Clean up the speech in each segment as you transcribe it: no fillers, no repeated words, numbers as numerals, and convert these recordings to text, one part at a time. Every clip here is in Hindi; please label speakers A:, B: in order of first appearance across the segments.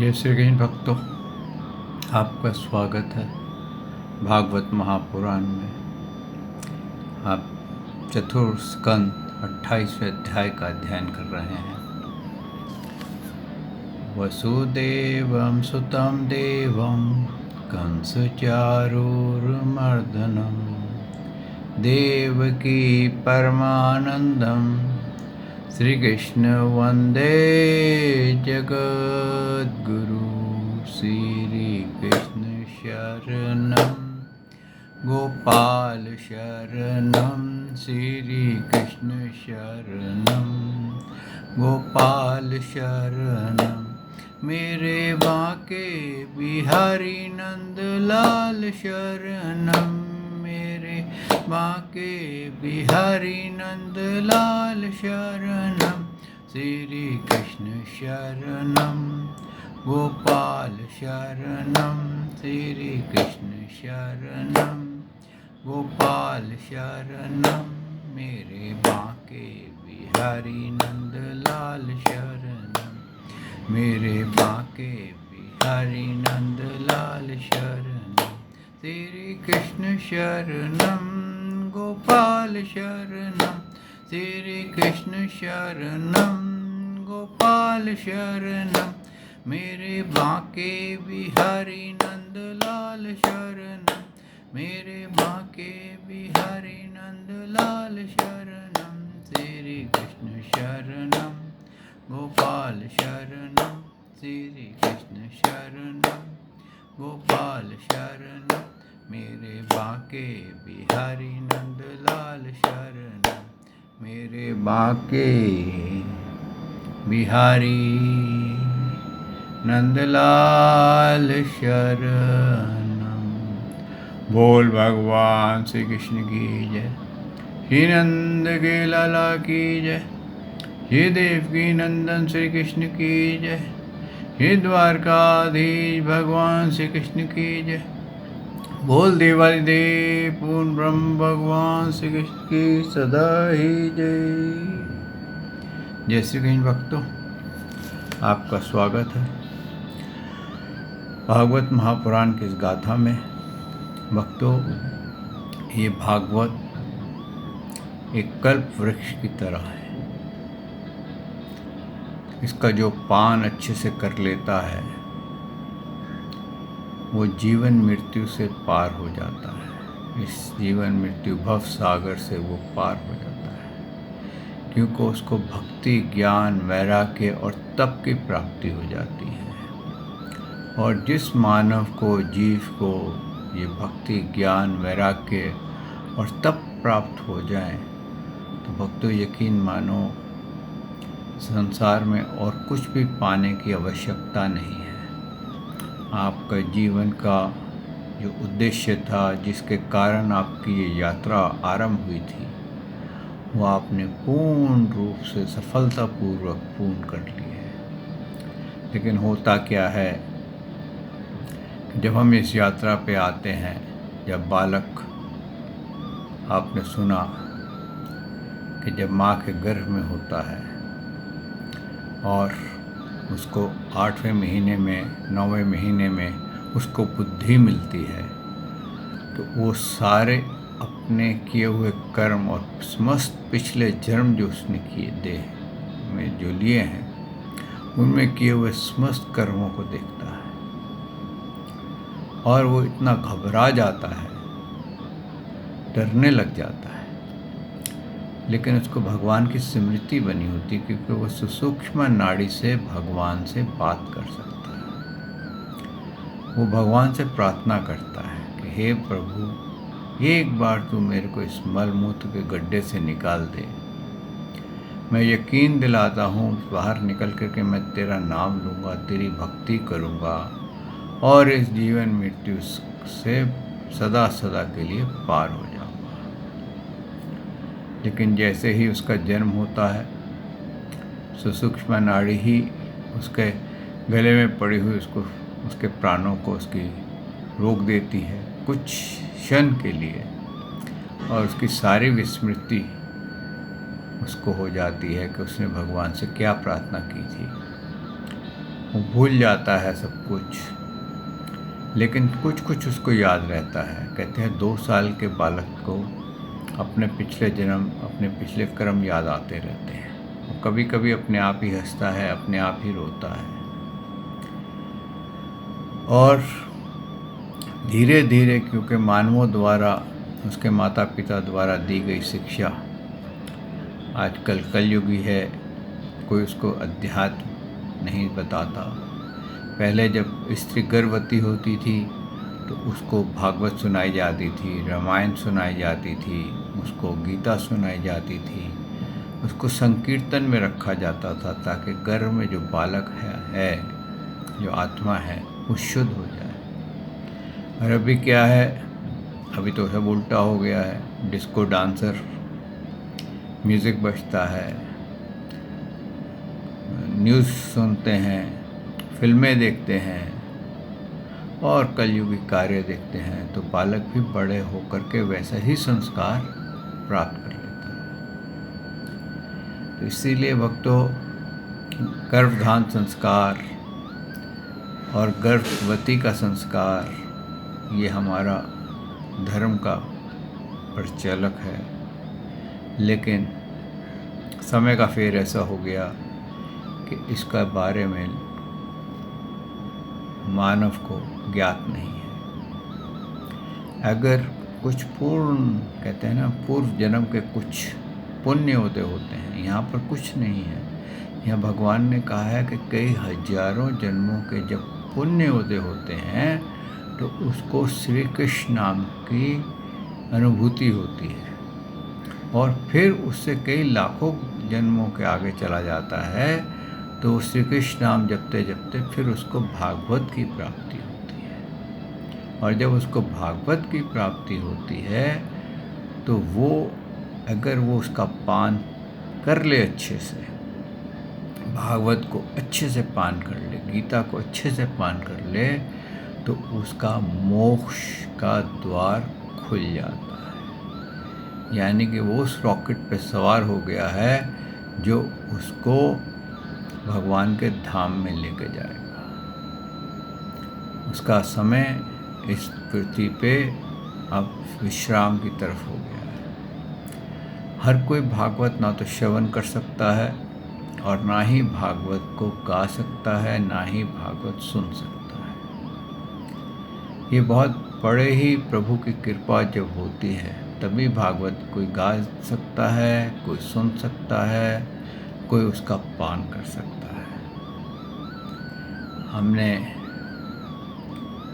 A: जय श्री कृष्ण भक्तों, आपका स्वागत है भागवत महापुराण में। आप चतुर्थ स्कंद 28वें अध्याय का अध्ययन कर रहे हैं। वसुदेवं सुतं देवं कंसचारूरमर्दनं देवकी परमानंदं श्रीकृष्ण वंदे जगद्गुरु। श्रीकृष्ण शरणं गोपाल शरणं श्रीकृष्ण शरणं गोपाल शरणं मेरे बांके बिहारी नंदलाल शरणं मेरे बांके बिहारी नंदलाल शरणं श्री कृष्ण शरणं गोपाल शरणं श्री कृष्ण शरणं गोपाल शरणं मेरे बांके बिहारी नंदलाल शरणं मेरे बांके बिहारी नंदलाल शरणं श्री कृष्ण शरणं गोपाल शरणं श्री कृष्ण शरणं गोपाल शरणं मेरे बांके बिहारी नंदलाल शरणं मेरे बांके बिहारी नंदलाल शरणं श्री कृष्ण शरणं गोपाल शरणं श्री कृष्ण शरणं गोपाल शरणं मेरे बांके बिहारी नंदलाल शरणं मेरे बांके बिहारी नंदलाल शरणं। बोल भगवान श्री कृष्ण की जय। श्री नंद के लाला की जय। श्री देवकी नंदन श्री कृष्ण की जय। श्री द्वारकाधीश भगवान श्री कृष्ण की जय। बोल देवाली देव पूर्ण ब्रह्म भगवान श्री कृष्ण की सदा ही जय। जय श्री कृष्ण भक्तों, आपका स्वागत है भागवत महापुराण की इस गाथा में। भक्तों, ये भागवत एक कल्प वृक्ष की तरह है। इसका जो पान अच्छे से कर लेता है वो जीवन मृत्यु से पार हो जाता है। इस जीवन मृत्यु भव सागर से वो पार हो जाता है, क्योंकि उसको भक्ति ज्ञान वैराग्य और तप की प्राप्ति हो जाती है। और जिस मानव को जीव को ये भक्ति ज्ञान वैराग्य और तप प्राप्त हो जाए तो भक्तों यकीन मानो संसार में और कुछ भी पाने की आवश्यकता नहीं है। आपका जीवन का जो उद्देश्य था, जिसके कारण आपकी ये यात्रा आरंभ हुई थी, वो आपने पूर्ण रूप से सफलतापूर्वक पूर्ण कर ली है। लेकिन होता क्या है, जब हम इस यात्रा पे आते हैं, जब बालक, आपने सुना कि जब माँ के गर्भ में होता है और उसको 8वें महीने में 9वें महीने में उसको बुद्धि मिलती है, तो वो सारे अपने किए हुए कर्म और समस्त पिछले जन्म जो उसने किए देह में जो लिए हैं, उनमें किए हुए समस्त कर्मों को देखता है और वो इतना घबरा जाता है, डरने लग जाता है। लेकिन उसको भगवान की स्मृति बनी होती, क्योंकि वो सुसूक्ष्म नाड़ी से भगवान से बात कर सकता है। वो भगवान से प्रार्थना करता है कि हे प्रभु, एक बार तू मेरे को इस मलमूत्र के गड्ढे से निकाल दे। मैं यकीन दिलाता हूँ बाहर निकल करके मैं तेरा नाम लूँगा, तेरी भक्ति करूँगा और इस जीवन मृत्यु से सदा सदा के लिए पार हो जाऊँगा। लेकिन जैसे ही उसका जन्म होता है, सुसूक्ष्म नाड़ी ही उसके गले में पड़ी हुई उसको उसके प्राणों को उसकी रोक देती है कुछ क्षण के लिए, और उसकी सारी विस्मृति उसको हो जाती है कि उसने भगवान से क्या प्रार्थना की थी। वो भूल जाता है सब कुछ, लेकिन कुछ कुछ उसको याद रहता है। कहते हैं 2 साल के बालक को अपने पिछले जन्म, अपने पिछले कर्म याद आते रहते हैं। वो कभी कभी अपने आप ही हंसता है, अपने आप ही रोता है। और धीरे धीरे, क्योंकि मानवों द्वारा, उसके माता पिता द्वारा दी गई शिक्षा, आजकल कलयुगी है, कोई उसको अध्यात्म नहीं बताता। पहले जब स्त्री गर्भवती होती थी तो उसको भागवत सुनाई जाती थी, रामायण सुनाई जाती थी, उसको गीता सुनाई जाती थी, उसको संकीर्तन में रखा जाता था ताकि गर्भ में जो बालक है जो आत्मा है वो शुद्ध हो जाए। और अभी क्या है, अभी तो सब उल्टा हो गया है। डिस्को डांसर, म्यूज़िक बजता है, न्यूज़ सुनते हैं, फिल्में देखते हैं और कलयुगी कार्य देखते हैं, तो बालक भी बड़े होकर के वैसा ही संस्कार प्राप्त कर लेता है। तो इसीलिए भक्तों, गर्भधान संस्कार और गर्भवती का संस्कार ये हमारा धर्म का प्रचलक है। लेकिन समय का फेर ऐसा हो गया कि इसका बारे में मानव को ज्ञात नहीं है। अगर कुछ कहते हैं ना, पूर्व जन्म के कुछ पुण्य होते हैं, यहाँ पर कुछ नहीं है। यहाँ भगवान ने कहा है कि कई हजारों जन्मों के जब पुण्य होते हैं तो उसको श्री कृष्ण नाम की अनुभूति होती है, और फिर उससे कई लाखों जन्मों के आगे चला जाता है तो श्री कृष्ण नाम जपते जपते फिर उसको भागवत की प्राप्ति होती है। और जब उसको भागवत की प्राप्ति होती है तो वो, अगर वो उसका पान कर ले अच्छे से, भागवत को अच्छे से पान कर ले, गीता को अच्छे से पान कर ले, तो उसका मोक्ष का द्वार खुल जाता है। यानी कि वो उस रॉकेट पे सवार हो गया है जो उसको भगवान के धाम में लेके जाएगा। उसका समय इस पृथ्वी पे अब विश्राम की तरफ हो गया है। हर कोई भागवत ना तो श्रवण कर सकता है और ना ही भागवत को गा सकता है, ना ही भागवत सुन सकता है। ये बहुत बड़े ही प्रभु की कृपा जब होती है तभी भागवत कोई गा सकता है, कोई सुन सकता है, कोई उसका पान कर सकता है। हमने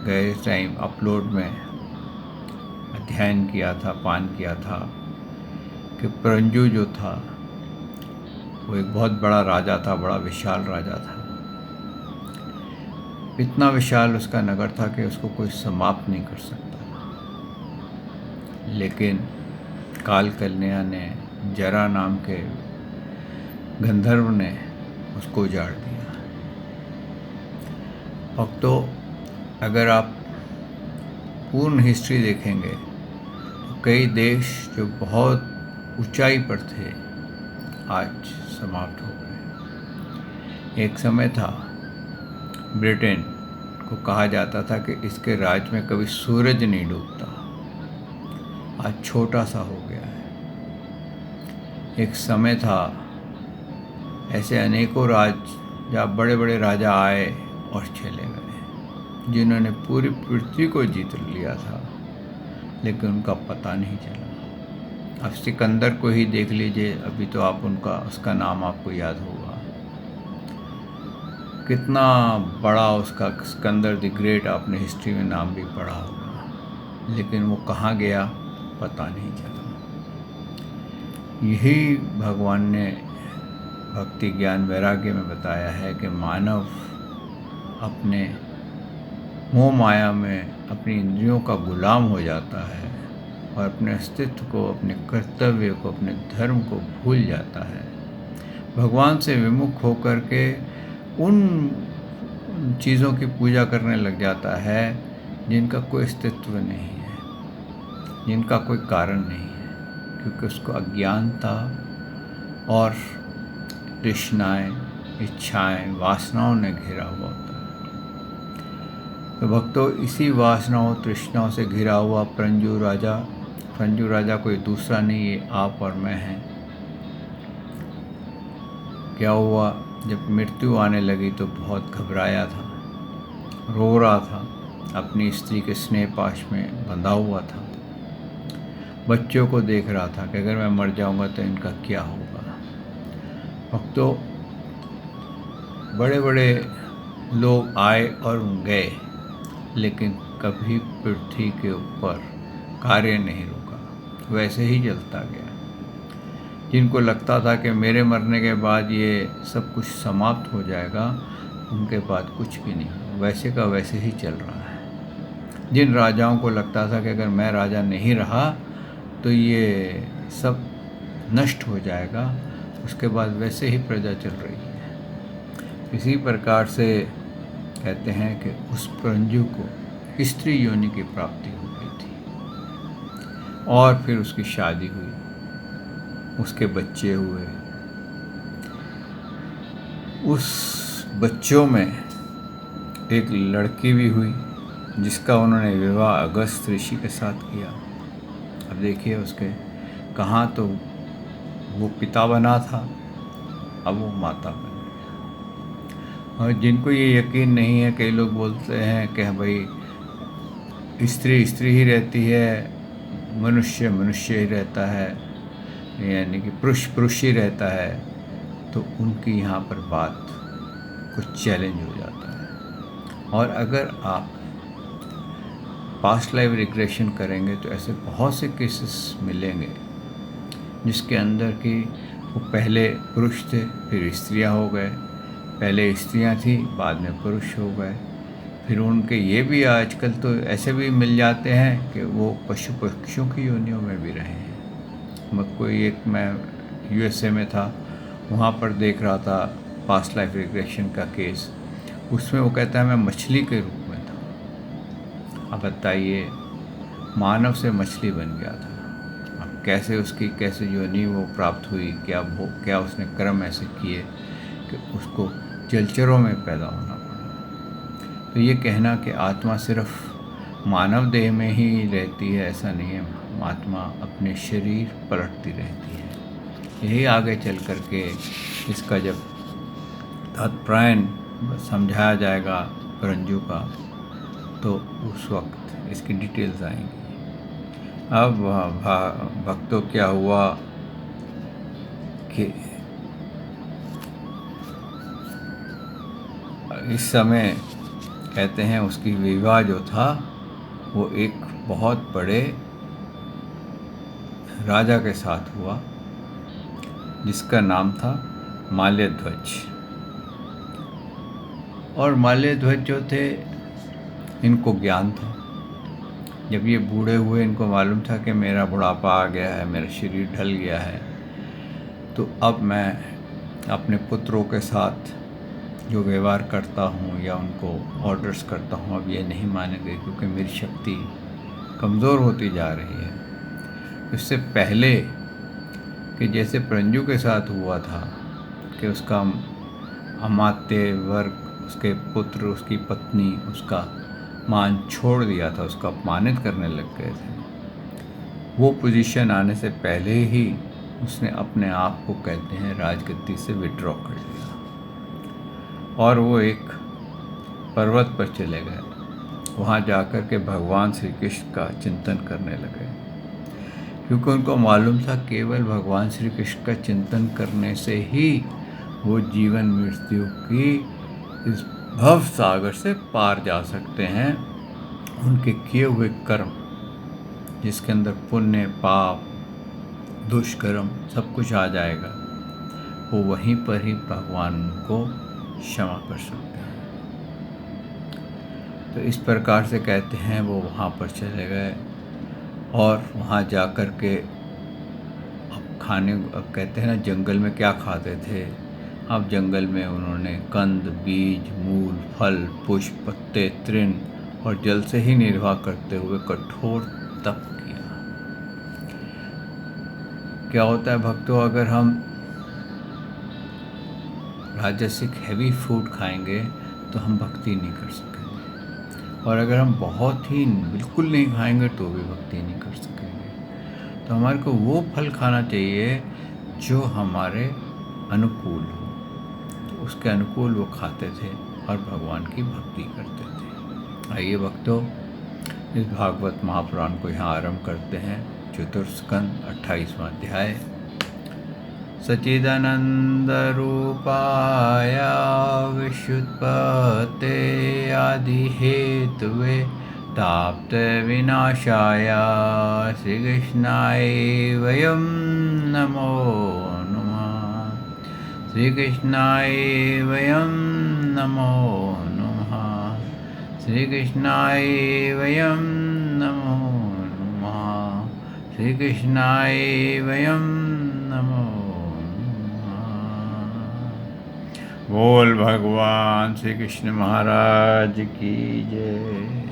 A: गए टाइम अपलोड में अध्ययन किया था, पान किया था कि परंजू जो था वो एक बहुत बड़ा राजा था, बड़ा विशाल राजा था। इतना विशाल उसका नगर था कि उसको कोई समाप्त नहीं कर सकता था। लेकिन काल कन्या ने, जरा नाम के गंधर्व ने उसको उजाड़ दिया। भक्तों, अगर आप पूर्ण हिस्ट्री देखेंगे तो कई देश जो बहुत ऊंचाई पर थे आज समाप्त हो गए। एक समय था ब्रिटेन को कहा जाता था कि इसके राज में कभी सूरज नहीं डूबता, आज छोटा सा हो गया है। एक समय था, ऐसे अनेकों बड़े बड़े राजा आए और चले गए जिन्होंने पूरी पृथ्वी को जीत लिया था, लेकिन उनका पता नहीं चला। अब सिकंदर को ही देख लीजिए, अभी तो आप उसका नाम आपको याद होगा, कितना बड़ा उसका सिकंदर द ग्रेट, आपने हिस्ट्री में नाम भी पढ़ा होगा, लेकिन वो कहाँ गया पता नहीं चला। यही भगवान ने भक्ति ज्ञान वैराग्य में बताया है कि मानव अपने मोह माया में अपनी इंद्रियों का गुलाम हो जाता है और अपने अस्तित्व को, अपने कर्तव्य को, अपने धर्म को भूल जाता है। भगवान से विमुख होकर के उन चीज़ों की पूजा करने लग जाता है जिनका कोई अस्तित्व नहीं है, जिनका कोई कारण नहीं है, क्योंकि उसको अज्ञानता और तृष्णाएं इच्छाएं, वासनाओं ने घेरा हुआ होता है। तो भक्तों, इसी वासनाओं, तृष्णाओं से घिरा हुआ प्रंजु राजा कोई दूसरा नहीं, ये आप और मैं हैं। क्या हुआ, जब मृत्यु आने लगी तो बहुत घबराया था, रो रहा था, अपनी स्त्री के स्नेह पाश में बंधा हुआ था, बच्चों को देख रहा था कि अगर मैं मर जाऊंगा तो इनका क्या होगा। भक्तों, बड़े बड़े लोग आए और गए, लेकिन कभी पृथ्वी के ऊपर कार्य नहीं रुका, वैसे ही चलता गया। जिनको लगता था कि मेरे मरने के बाद ये सब कुछ समाप्त हो जाएगा, उनके बाद कुछ भी नहीं हुआ, वैसे का वैसे ही चल रहा है। जिन राजाओं को लगता था कि अगर मैं राजा नहीं रहा तो ये सब नष्ट हो जाएगा, उसके बाद वैसे ही प्रजा चल रही है। इसी प्रकार से कहते हैं कि उस प्रंजु को स्त्री योनि की प्राप्ति हो गई थी और फिर उसकी शादी हुई, उसके बच्चे हुए। उस बच्चों में एक लड़की भी हुई जिसका उन्होंने विवाह अगस्त ऋषि के साथ किया। अब देखिए, उसके कहाँ तो वो पिता बना था, अब वो माता बन गया। और जिनको ये यकीन नहीं है, कई लोग बोलते हैं कि भाई स्त्री स्त्री ही रहती है, मनुष्य मनुष्य ही रहता है, यानी कि पुरुष पुरुष ही रहता है, तो उनकी यहाँ पर बात कुछ चैलेंज हो जाता है। और अगर आप पास्ट लाइफ रिग्रेशन करेंगे तो ऐसे बहुत से केसेस मिलेंगे जिसके अंदर कि वो पहले पुरुष थे, फिर स्त्रियाँ हो गए, पहले स्त्रियाँ थी, बाद में पुरुष हो गए। फिर उनके ये भी आजकल तो ऐसे भी मिल जाते हैं कि वो पशु पक्षियों की योनियों में भी रहे हैं। मैं USA में था, वहाँ पर देख रहा था पास्ट लाइफ रिग्रेशन का केस। उसमें वो कहता है मैं मछली के रूप में था। अब बताइए, मानव से मछली बन गया था। अब कैसे योनि वो प्राप्त हुई, क्या उसने कर्म ऐसे किए कि उसको जलचरों में पैदा होना पड़ा। तो ये कहना कि आत्मा सिर्फ मानव देह में ही रहती है, ऐसा नहीं है। आत्मा अपने शरीर पलटती रहती है। यही आगे चल कर के इसका जब तात्पर्य समझाया जाएगा प्रंजु का, तो उस वक्त इसकी डिटेल्स आएंगी। अब भक्तों, क्या हुआ कि इस समय कहते हैं उसकी विवाह जो था वो एक बहुत बड़े राजा के साथ हुआ जिसका नाम था माल्यध्वज। और माल्यध्वज जो थे, इनको ज्ञान था। जब ये बूढ़े हुए, इनको मालूम था कि मेरा बुढ़ापा आ गया है, मेरा शरीर ढल गया है, तो अब मैं अपने पुत्रों के साथ जो व्यवहार करता हूँ या उनको ऑर्डर्स करता हूँ, अब ये नहीं मानेंगे क्योंकि मेरी शक्ति कमज़ोर होती जा रही है। इससे पहले कि जैसे प्रंजु के साथ हुआ था कि उसका अमात्य वर्ग, उसके पुत्र, उसकी पत्नी उसका मान छोड़ दिया था, उसका अपमानित करने लग गए थे, वो पोजीशन आने से पहले ही उसने अपने आप को, कहते हैं, राजगद्दी से विड्रॉ कर लिया और वो एक पर्वत पर चले गए। वहाँ जाकर के भगवान श्री कृष्ण का चिंतन करने लगे, क्योंकि उनको मालूम था केवल भगवान श्री कृष्ण का चिंतन करने से ही वो जीवन मृत्यु की इस भव सागर से पार जा सकते हैं। उनके किए हुए कर्म, जिसके अंदर पुण्य, पाप, दुष्कर्म सब कुछ आ जाएगा, वो वहीं पर ही भगवान को क्षमा कर सकते हैं। तो इस प्रकार से कहते हैं वो वहाँ पर चले गए और वहाँ जा कर के अब कहते हैं ना, जंगल में क्या खाते थे, अब जंगल में उन्होंने कंद, बीज, मूल, फल, पुष्प, पत्ते, तृण और जल से ही निर्वाह करते हुए कठोर तप किया। क्या होता है भक्तों, अगर हम राजसिक हैवी फूड खाएंगे तो हम भक्ति नहीं कर सकेंगे, और अगर हम बहुत ही बिल्कुल नहीं खाएंगे तो भी भक्ति नहीं कर सकेंगे। तो हमारे को वो फल खाना चाहिए जो हमारे अनुकूल हो, तो उसके अनुकूल वो खाते थे और भगवान की भक्ति करते थे। आइए भक्तों, इस भागवत महापुराण को यहाँ आरंभ करते हैं। चतुर्स्कंद 28वां अध्याय। सच्चिदानंद रूपाय विश्वोत्पत्ते आदि हेतुवे ताप्त विनाशाय श्रीकृष्णाय वयं नमो नमः। श्रीकृष्णाय वयं नमो नमः। श्रीकृष्णाय वयं नमो नमः। श्रीकृष्णाय वयं नमो नमः। बोल भगवान श्री कृष्ण महाराज की जय।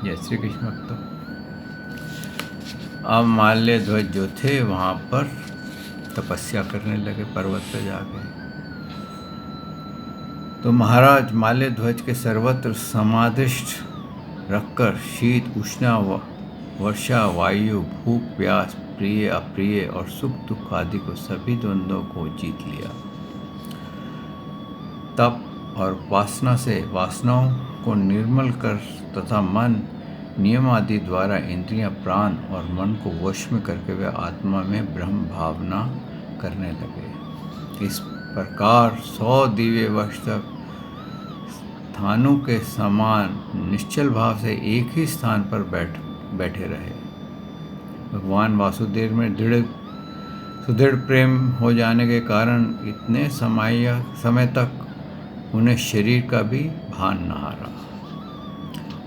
A: जय श्री कृष्ण भक्तों। अब माल्य ध्वज जो थे वहाँ पर तपस्या करने लगे, पर्वत पर जाके। तो महाराज माल्य ध्वज के सर्वत्र समाधिष्ठ रखकर शीत उष्णा वर्षा वायु भूख प्यास प्रिय अप्रिय और सुख दुख आदि को सभी द्वंद्वों को जीत लिया। तप और वासना से वासनाओं को निर्मल कर तथा मन नियम आदि द्वारा इंद्रियां प्राण और मन को वश में करके वे आत्मा में ब्रह्म भावना करने लगे। इस प्रकार 100 दिव्य वर्ष तक स्थानों के समान निश्चल भाव से एक ही स्थान पर बैठे रहे। भगवान वासुदेव में सुदृढ़ प्रेम हो जाने के कारण इतने समय तक उन्हें शरीर का भी भान न आ रहा।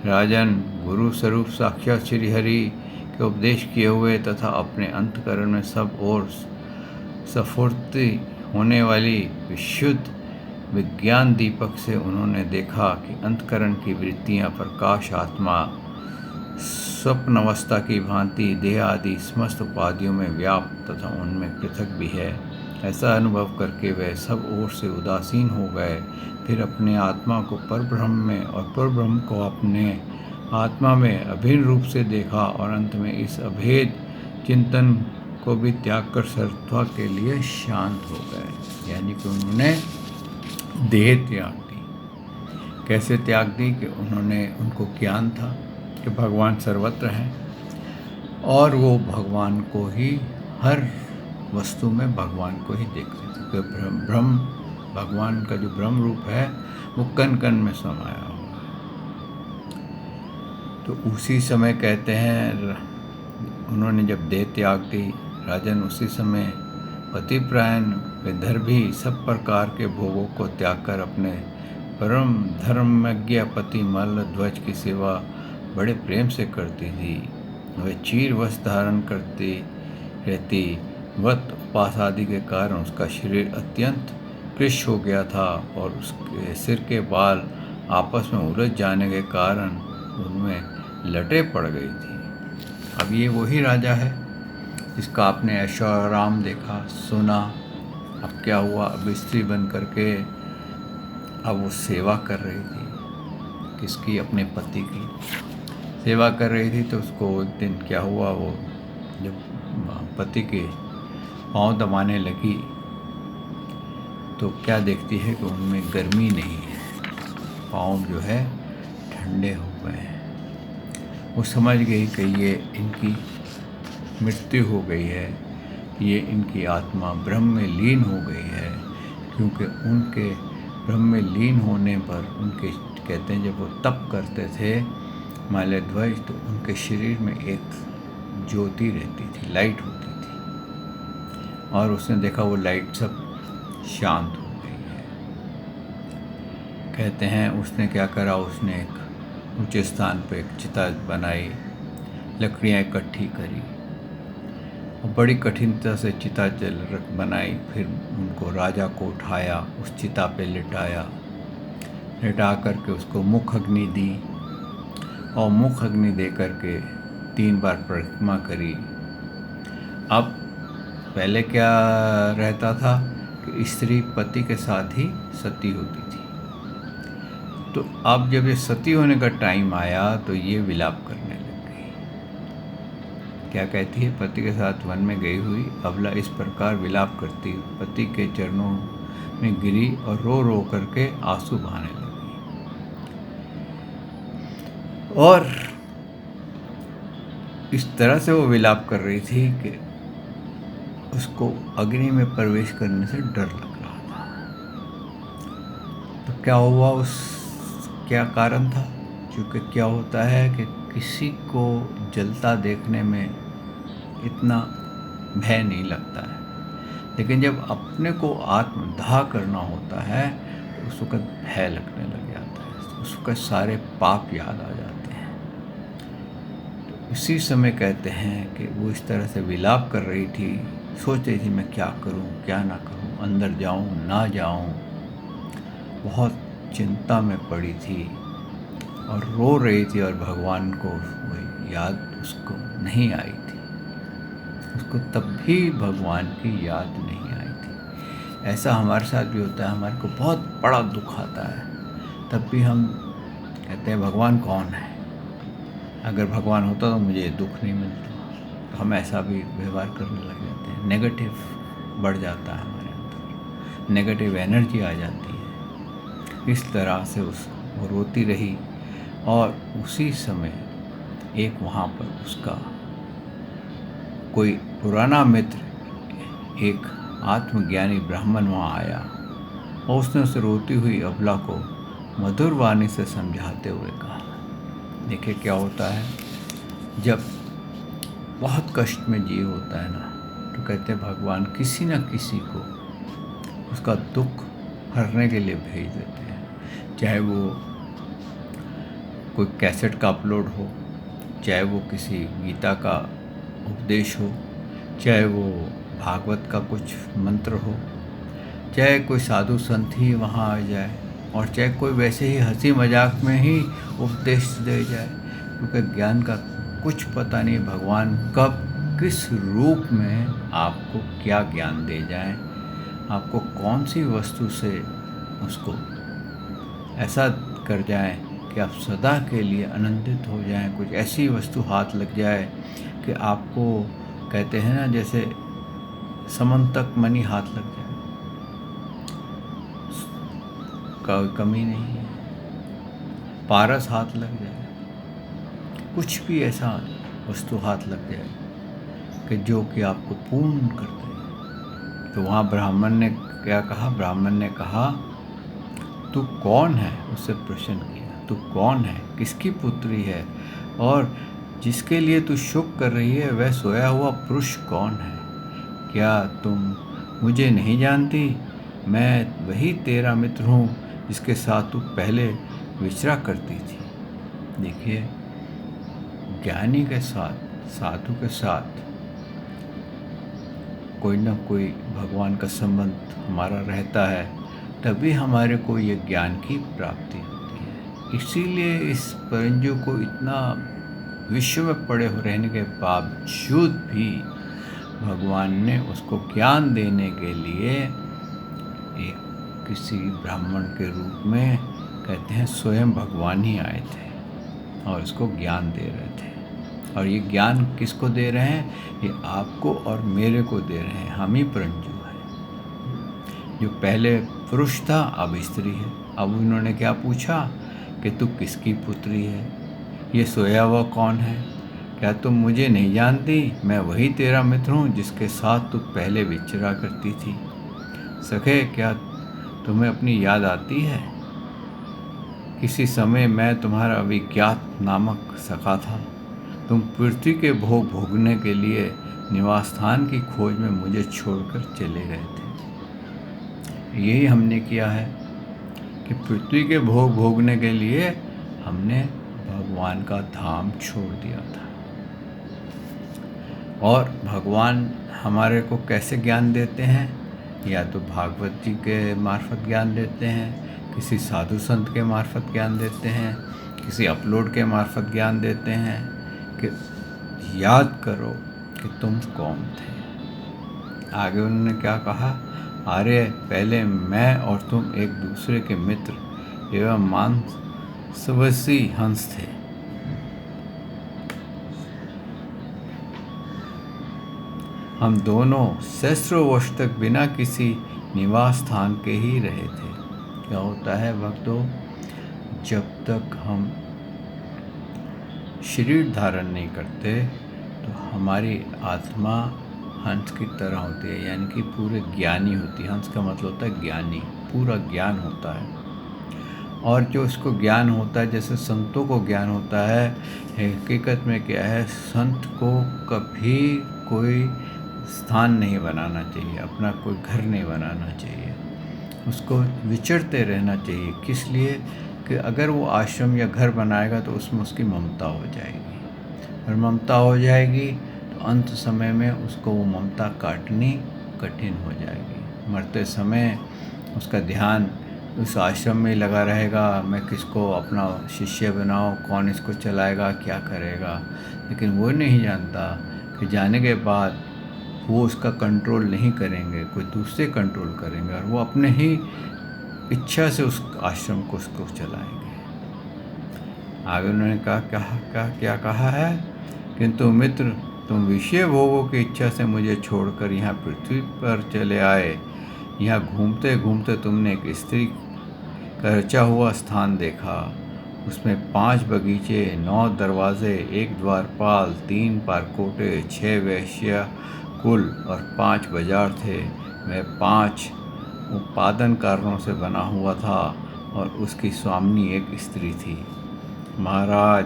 A: राजन, गुरु स्वरूप साक्षात श्री हरि के उपदेश किए हुए तथा अपने अंतकरण में सब ओर स्फूर्ति होने वाली विशुद्ध विज्ञान दीपक से उन्होंने देखा कि अंतकरण की वृत्तियां प्रकाश आत्मा स्वप्न अवस्था की भांति देह आदि समस्त उपाधियों में व्याप्त तथा उनमें पृथक भी है। ऐसा अनुभव करके वे सब ओर से उदासीन हो गए। फिर अपने आत्मा को परब्रह्म में और परब्रह्म को अपने आत्मा में अभिन्न रूप से देखा और अंत में इस अभेद चिंतन को भी त्याग कर सर्वथा के लिए शांत हो गए। यानी कि उन्होंने देह त्याग दी। कैसे त्याग दी कि उनको ज्ञान था कि भगवान सर्वत्र हैं और वो भगवान को ही हर वस्तु में भगवान को ही देखते थे। तो ब्रह्म भगवान का जो ब्रह्म रूप है वो कण कण में समाया हुआ है। तो उसी समय कहते हैं उन्होंने जब देह त्याग दी राजन, उसी समय पतिप्रायण विदर्भी सब प्रकार के भोगों को त्याग कर अपने परम धर्मज्ञ पति मल्ल ध्वज की सेवा बड़े प्रेम से करती थी। वह चीर वस्त्र धारण करती रहती। वत उपास आदि के कारण उसका शरीर अत्यंत कृश हो गया था और उसके सिर के बाल आपस में उलझ जाने के कारण उनमें लटे पड़ गई थी। अब ये वही राजा है जिसका आपने ऐशोआराम देखा सुना। अब क्या हुआ, अब स्त्री बन करके अब वो सेवा कर रही थी। किसकी? अपने पति की सेवा कर रही थी। तो उसको एक दिन क्या हुआ, वो जब पति के पाँव दबाने लगी तो क्या देखती है कि उनमें गर्मी नहीं है, पाँव जो है ठंडे हो गए हैं। वो समझ गई कि ये इनकी मृत्यु हो गई है, ये इनकी आत्मा ब्रह्म में लीन हो गई है। क्योंकि उनके ब्रह्म में लीन होने पर उनके कहते हैं जब वो तप करते थे माल्य ध्वज, तो उनके शरीर में एक ज्योति रहती थी, लाइट होती थी। और उसने देखा वो लाइट सब शांत हो गई है। कहते हैं उसने क्या करा, उसने एक ऊंचे स्थान पर एक चिता बनाई, लकड़ियाँ इकट्ठी करी और बड़ी कठिनता से चिता बनाई। फिर उनको राजा को उठाया, उस चिता पे लिटा करके उसको मुख अग्नि दी और मुख अग्नि दे करके 3 बार परिक्रमा करी। अब पहले क्या रहता था कि स्त्री पति के साथ ही सती होती थी। तो अब जब ये सती होने का टाइम आया तो ये विलाप करने लग गई। क्या कहती है? पति के साथ वन में गई हुई अबला इस प्रकार विलाप करती पति के चरणों में गिरी और रो रो करके आंसू बहाने लगी। और इस तरह से वो विलाप कर रही थी कि उसको अग्नि में प्रवेश करने से डर लग रहा था। तो क्या हुआ? क्या कारण था? क्योंकि क्या होता है कि किसी को जलता देखने में इतना भय नहीं लगता है, लेकिन जब अपने को आत्मदाह करना होता है तो उस वक्त भय लगने लग जाता है, उस वक्त सारे पाप याद आ जाते हैं। तो इसी समय कहते हैं कि वो इस तरह से विलाप कर रही थी, सोच रही थी मैं क्या करूं, क्या ना करूं, अंदर जाऊं ना जाऊं, बहुत चिंता में पड़ी थी और रो रही थी। और भगवान को वही याद उसको नहीं आई थी, उसको तब भी भगवान की याद नहीं आई थी। ऐसा हमारे साथ भी होता है, हमारे को बहुत बड़ा दुख आता है, तब भी हम कहते हैं भगवान कौन है, अगर भगवान होता तो मुझे दुख नहीं मिलता। तो हम ऐसा भी व्यवहार करने लग जाते हैं, नेगेटिव बढ़ जाता है हमारे अंदर, नेगेटिव एनर्जी आ जाती है। इस तरह से वो रोती रही और उसी समय एक वहाँ पर उसका कोई पुराना मित्र, एक आत्मज्ञानी ब्राह्मण वहाँ आया और उसने उसे रोती हुई अबला को मधुर वाणी से समझाते हुए कहा। देखिए क्या होता है, जब बहुत कष्ट में जीव होता है ना, तो कहते हैं भगवान किसी न किसी को उसका दुख हरने के लिए भेज देते हैं। चाहे वो कोई कैसेट का अपलोड हो, चाहे वो किसी गीता का उपदेश हो, चाहे वो भागवत का कुछ मंत्र हो, चाहे कोई साधु संत ही वहाँ आ जाए, और चाहे कोई वैसे ही हंसी मजाक में ही उपदेश दे जाए, क्योंकि ज्ञान का कुछ पता नहीं भगवान कब किस रूप में आपको क्या ज्ञान दे जाए, आपको कौन सी वस्तु से उसको ऐसा कर जाए कि आप सदा के लिए आनंदित हो जाएं। कुछ ऐसी वस्तु हाथ लग जाए कि आपको कहते हैं ना, जैसे समंतक मणि हाथ लग जाए, कोई कमी नहीं है, पारस हाथ लग जाए, कुछ भी ऐसा वस्तु हाथ लग जाए कि जो कि आपको पूर्ण कर दे। तो वहाँ ब्राह्मण ने क्या कहा? ब्राह्मण ने कहा तू कौन है? उससे प्रश्न किया, तू कौन है, किसकी पुत्री है, और जिसके लिए तू शोक कर रही है वह सोया हुआ पुरुष कौन है? क्या तुम मुझे नहीं जानती? मैं वही तेरा मित्र हूँ जिसके साथ तू पहले विचरा करती थी। देखिए, ज्ञानी के साथ, साधु के साथ कोई ना कोई भगवान का संबंध हमारा रहता है, तभी हमारे को ये ज्ञान की प्राप्ति होती है। इसीलिए इस परंजू को इतना विश्व में पड़े हो रहने के बावजूद भी भगवान ने उसको ज्ञान देने के लिए एक किसी ब्राह्मण के रूप में, कहते हैं स्वयं भगवान ही आए थे और उसको ज्ञान दे रहे थे। और ये ज्ञान किसको दे रहे हैं? ये आपको और मेरे को दे रहे हैं। हम ही परंजू हैं। जो पहले पुरुष था अब स्त्री है। अब उन्होंने क्या पूछा कि तू किसकी पुत्री है, ये सोया हुआ कौन है? क्या तुम मुझे नहीं जानती? मैं वही तेरा मित्र हूँ जिसके साथ तू पहले विचरा करती थी। सखे, क्या तुम्हें अपनी याद आती है? किसी समय मैं तुम्हारा विज्ञात नामक सखा था। तुम पृथ्वी के भोग भोगने के लिए निवास स्थान की खोज में मुझे छोड़कर चले गए थे। यही हमने किया है कि पृथ्वी के भोग भोगने के लिए हमने भगवान का धाम छोड़ दिया था। और भगवान हमारे को कैसे ज्ञान देते हैं? या तो भागवत जी के मार्फत ज्ञान देते हैं, किसी साधु संत के मार्फत ज्ञान देते हैं, किसी अपलोड के मार्फत ज्ञान देते हैं कि याद करो कि तुम कौन थे। आगे उन्होंने क्या कहा? आर्य, पहले मैं और तुम एक दूसरे के मित्र एवं मांसवसी हंस थे। हम दोनों सहस्रों वर्ष तक बिना किसी निवास स्थान के ही रहे थे। क्या होता है भक्तों, जब तक हम शरीर धारण नहीं करते तो हमारी आत्मा हंस की तरह होती है, यानी कि पूरे ज्ञानी होती है। हंस का मतलब होता है ज्ञानी, पूरा ज्ञान होता है। और जो इसको ज्ञान होता है, जैसे संतों को ज्ञान होता है, हकीकत में क्या है, संत को कभी कोई स्थान नहीं बनाना चाहिए, अपना कोई घर नहीं बनाना चाहिए, उसको विचरते रहना चाहिए। किस लिए कि अगर वो आश्रम या घर बनाएगा तो उसमें उसकी ममता हो जाएगी, और ममता हो जाएगी तो अंत समय में उसको वो ममता काटनी कठिन हो जाएगी। मरते समय उसका ध्यान उस आश्रम में ही लगा रहेगा, मैं किसको अपना शिष्य बनाऊं, कौन इसको चलाएगा, क्या करेगा। लेकिन वो नहीं जानता कि जाने के बाद वो उसका कंट्रोल नहीं करेंगे, कोई दूसरे कंट्रोल करेंगे, और वो अपने ही इच्छा से उस आश्रम को उसको चलाएंगे। आगे उन्होंने क्या कहा है, किंतु मित्र तुम विषय भोगों की इच्छा से मुझे छोड़कर यहाँ पृथ्वी पर चले आए। यहाँ घूमते घूमते तुमने एक स्त्री का रचा हुआ स्थान देखा। उसमें 5 बगीचे, 9 दरवाजे, 1 द्वारपाल, 3 पारकोटे, 6 वैश्य कुल और 5 बाजार थे। वह 5 उत्पादनकारों से बना हुआ था और उसकी स्वामिनी एक स्त्री थी। महाराज,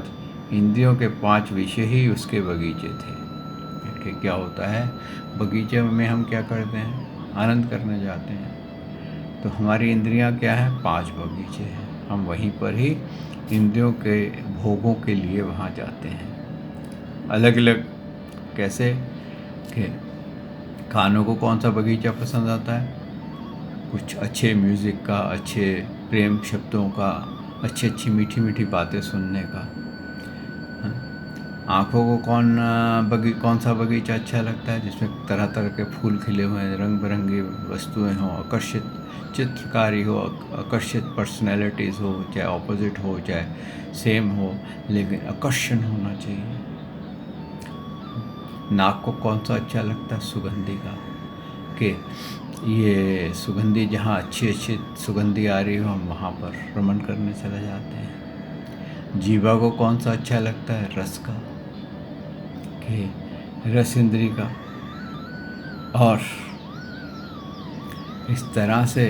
A: इंद्रियों के 5 विषय ही उसके बगीचे थे। कि क्या होता है, बगीचे में हम क्या करते हैं, आनंद करने जाते हैं, तो हमारी इंद्रियां क्या है, 5 बगीचे हैं। हम वहीं पर ही इंद्रियों के भोगों के लिए वहाँ जाते हैं। अलग अलग कैसे कि कानों को कौन सा बगीचा पसंद आता है, कुछ अच्छे म्यूज़िक का, अच्छे प्रेम शब्दों का, अच्छी मीठी मीठी बातें सुनने का। आँखों को कौन सा बगीचा अच्छा लगता है, जिसमें तरह तरह के फूल खिले हुए हैं, रंग बिरंगी वस्तुएं हों, आकर्षित चित्रकारी हो, आकर्षित पर्सनैलिटीज़ हो, चाहे ऑपोजिट हो चाहे सेम हो, लेकिन आकर्षण होना चाहिए। नाक को कौन सा अच्छा लगता है, सुगंधी का, कि ये सुगंधी जहाँ अच्छी सुगंधी आ रही हो, हम वहाँ पर रमन करने चले जाते हैं। जीवा को कौन सा अच्छा लगता है, रस का, कि रस इंद्री का। और इस तरह से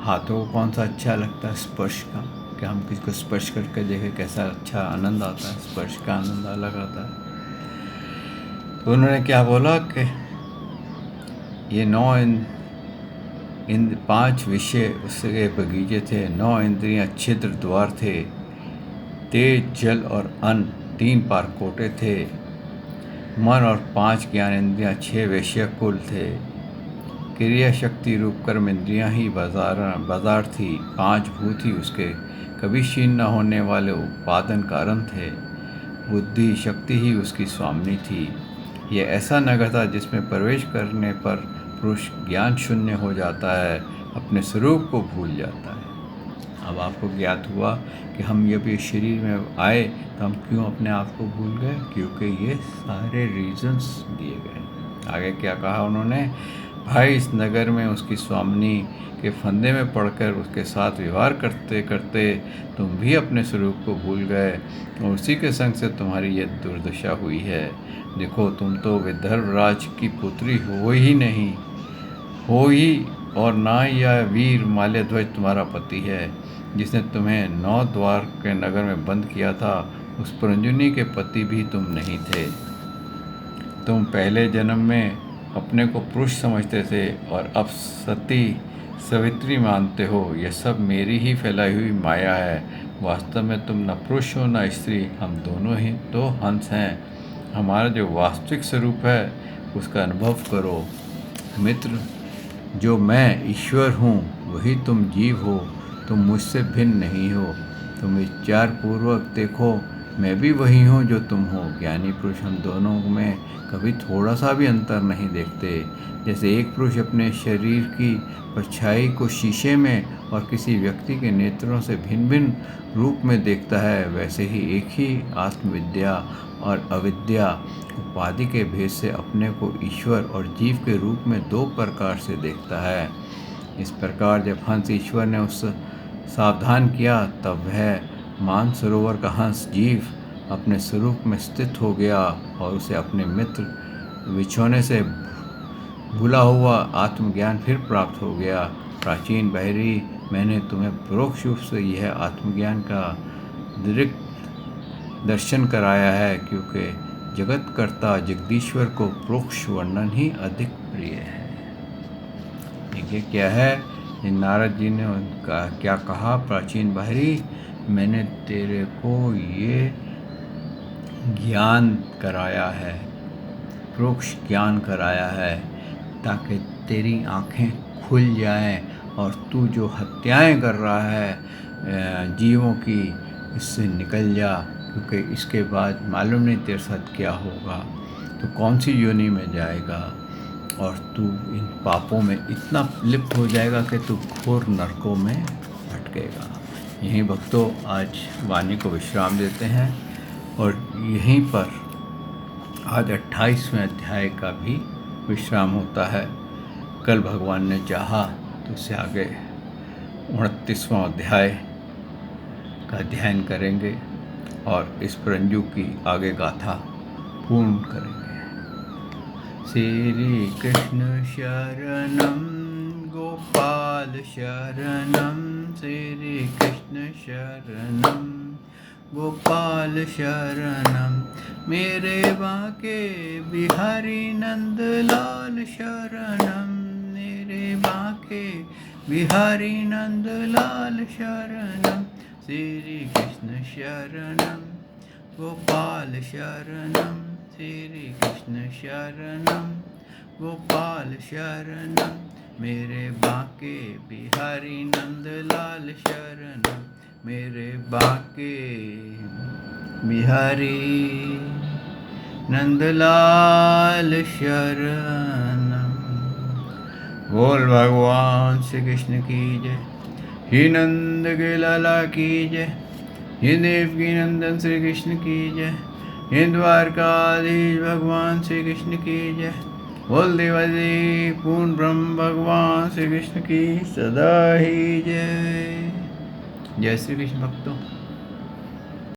A: हाथों को कौन सा अच्छा लगता है, स्पर्श का, कि हम किसी को स्पर्श करके देखें कैसा अच्छा आनंद आता है, स्पर्श का आनंद अलग आता है। तो उन्होंने क्या बोला कि ये 9 इन 5 विषय उसके बगीचे थे, 9 इंद्रियां छिद्र द्वार थे, तेज जल और अन्न 3 पारकोटे थे, मन और 5 ज्ञान इंद्रियां, 6 वैश्य कुल थे, क्रिया शक्ति रूप कर्म इंद्रियां ही बाजार थी, 5 भूत ही उसके कभी क्षीण न होने वाले उत्पादन कारण थे, बुद्धि शक्ति ही उसकी स्वामिनी थी। यह ऐसा नगर था जिसमें प्रवेश करने पर पुरुष ज्ञान शून्य हो जाता है, अपने स्वरूप को भूल जाता है। अब आपको ज्ञात हुआ कि हम जब ये शरीर में आए तो हम क्यों अपने आप को भूल गए, क्योंकि ये सारे रीजंस दिए गए। आगे क्या कहा उन्होंने, भाई इस नगर में उसकी स्वामिनी के फंदे में पड़कर उसके साथ व्यवहार करते करते तुम भी अपने स्वरूप को भूल गए और उसी के संग से तुम्हारी यह दुर्दशा हुई है। देखो, तुम तो विदर्भ राज की पुत्री हो ही नहीं, हो ही और ना यह वीर माल्यध्वज तुम्हारा पति है, जिसने तुम्हें 9 द्वार के नगर में बंद किया था। उस परंजुनी के पति भी तुम नहीं थे। तुम पहले जन्म में अपने को पुरुष समझते थे और अब सती सवित्री मानते हो। यह सब मेरी ही फैलाई हुई माया है। वास्तव में तुम न पुरुष हो न स्त्री, हम दोनों ही तो हंस हैं। हमारा जो वास्तविक स्वरूप है उसका अनुभव करो। मित्र, जो मैं ईश्वर हूँ वही तुम जीव हो, तुम मुझसे भिन्न नहीं हो। तुम विचारपूर्वक देखो मैं भी वही हूँ जो तुम हो। ज्ञानी पुरुष हम दोनों में कभी थोड़ा सा भी अंतर नहीं देखते। जैसे एक पुरुष अपने शरीर की परछाई को शीशे में और किसी व्यक्ति के नेत्रों से भिन्न भिन्न रूप में देखता है, वैसे ही एक ही आत्मविद्या और अविद्या उपाधि के भेद से अपने को ईश्वर और जीव के रूप में दो प्रकार से देखता है। इस प्रकार जब हंस ईश्वर ने उस सावधान किया, तब वह मानसरोवर का हंस जीव अपने स्वरूप में स्थित हो गया और उसे अपने मित्र बिछोने से भूला हुआ आत्मज्ञान फिर प्राप्त हो गया। प्राचीन बहरी, मैंने तुम्हें परोक्ष रूप से यह आत्मज्ञान का दृक् दर्शन कराया है, क्योंकि जगतकर्ता जगदीश्वर को परोक्ष वर्णन ही अधिक प्रिय है। देखिए क्या है, नारद जी ने उनका क्या कहा, प्राचीन बहरी, मैंने तेरे को ये ज्ञान कराया है, परोक्ष ज्ञान कराया है, ताकि तेरी आँखें खुल जाएं और तू जो हत्याएं कर रहा है जीवों की, इससे निकल जा। क्योंकि इसके बाद मालूम नहीं तेरे साथ क्या होगा, तो कौन सी योनि में जाएगा और तू इन पापों में इतना लिप्त हो जाएगा कि तू घोर नरकों में भटकेगा। यहीं भक्तों आज वाणी को विश्राम देते हैं और यहीं पर आज 28वें अध्याय का भी विश्राम होता है। कल भगवान ने चाहा तो उससे आगे 29वां अध्याय का अध्ययन करेंगे और इस परंजू की आगे गाथा पूर्ण करेंगे। श्री कृष्ण शरणम गोपाल शरणम, श्री कृष्ण शरणम गोपाल शरणम, मेरे बांके बिहारी नंदलाल शरणम, मेरे बांके बिहारी नंदलाल शरणम, श्री कृष्ण शरणम गोपाल शरणम, श्री कृष्ण शरणम गोपाल शरणम, मेरे बांके बिहारी नंदलाल शरणम, मेरे बांके बिहारी नंदलाल शरणम। बोल भगवान श्री कृष्ण की जय, ही नंद के लाला की जय, हे देवकी नंदन श्री कृष्ण की जय, हे द्वारकाधीश भगवान श्री कृष्ण की जय। बोल देवादी पूर्ण ब्रह्म भगवान श्री कृष्ण की सदा ही जय। जय श्री कृष्ण भक्तों।